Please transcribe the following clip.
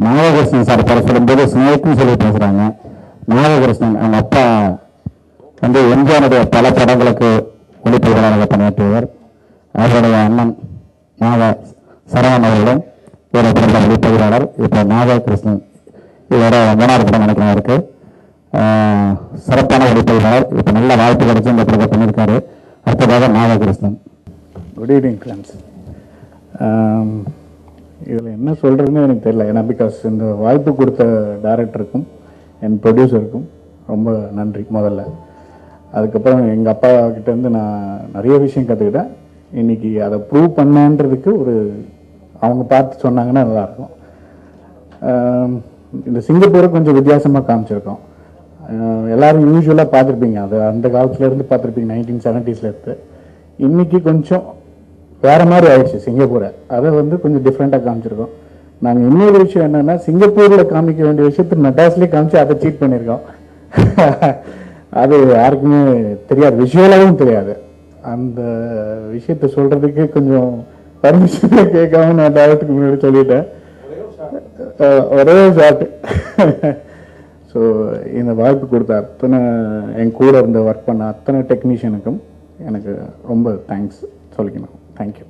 நாககிருஷ்ணன் sir படம் சொல்லும்போது ஸ்னேக்னு சொல்லி பேசுகிறாங்க. நாககிருஷ்ணன் அவங்க அப்பா வந்து எம்ஜிஆருடைய பல படங்களுக்கு ஒளிப்பதிவாளராக பணியாற்றியவர். அவருடைய அண்ணன் நாக சரவணன் அவர்களும் ஒரு படத்தில் ஒளிப்பதிவாளர். இப்போ நாககிருஷ்ணன் இதோட 3வது படம் நினைக்கிறேன் இருக்கு. சிறப்பான ஒளிப்பதிவாளர். இப்போ நல்ல வாய்ப்பு கிடைச்சி இந்த படத்தை பண்ணியிருக்காரு. அடுத்ததாக நாககிருஷ்ணன். Good evening friends. இதில் என்ன சொல்கிறதுன்னு எனக்கு தெரியல. ஏன்னா பிகாஸ் இந்த வாய்ப்பு கொடுத்த டைரக்டருக்கும் என் ப்ரொடியூசருக்கும் ரொம்ப நன்றி முதல்ல. அதுக்கப்புறம் எங்கள் அப்பா கிட்டேருந்து நான் நிறைய விஷயம் கற்றுக்கிட்டேன். இன்றைக்கி அதை ப்ரூவ் பண்ணன்றதுக்கு அவங்க பார்த்து சொன்னாங்கன்னா நல்லாயிருக்கும். இந்த சிங்கப்பூரை கொஞ்சம் வித்தியாசமாக காமிச்சிருக்கோம். எல்லோரும் யூஸ்வலாக பார்த்துருப்பீங்க, அது அந்த காலத்துலேருந்து பார்த்துருப்பீங்க, 1970s இருந்து. இன்றைக்கி கொஞ்சம் வேறு மாதிரி ஆயிடுச்சு சிங்கப்பூரை. அதை கொஞ்சம் டிஃப்ரெண்ட்டாக காமிச்சிருக்கோம். நாங்கள் இன்னொரு விஷயம் என்னென்னா, சிங்கப்பூரில் காமிக்க வேண்டிய விஷயத்தை மெட்ராஸ்லேயே காமிச்சு அதை சீட் பண்ணியிருக்கோம். அது யாருக்குமே தெரியாது, விஷுவலாகவும் தெரியாது. அந்த விஷயத்தை சொல்கிறதுக்கு கொஞ்சம் பர்மிஷனை கேட்காம நான் டேரக்டருக்கு முன்னாடி சொல்லிட்டேன். ஒரே ஷாட்டு. ஸோ இந்த வாய்ப்பு கொடுத்த அத்தனை என் கூட இருந்த ஒர்க் பண்ண அத்தனை டெக்னீஷியனுக்கும் எனக்கு ரொம்ப தேங்க்ஸ் சொல்லிக்கணும். தேங்க்யூ.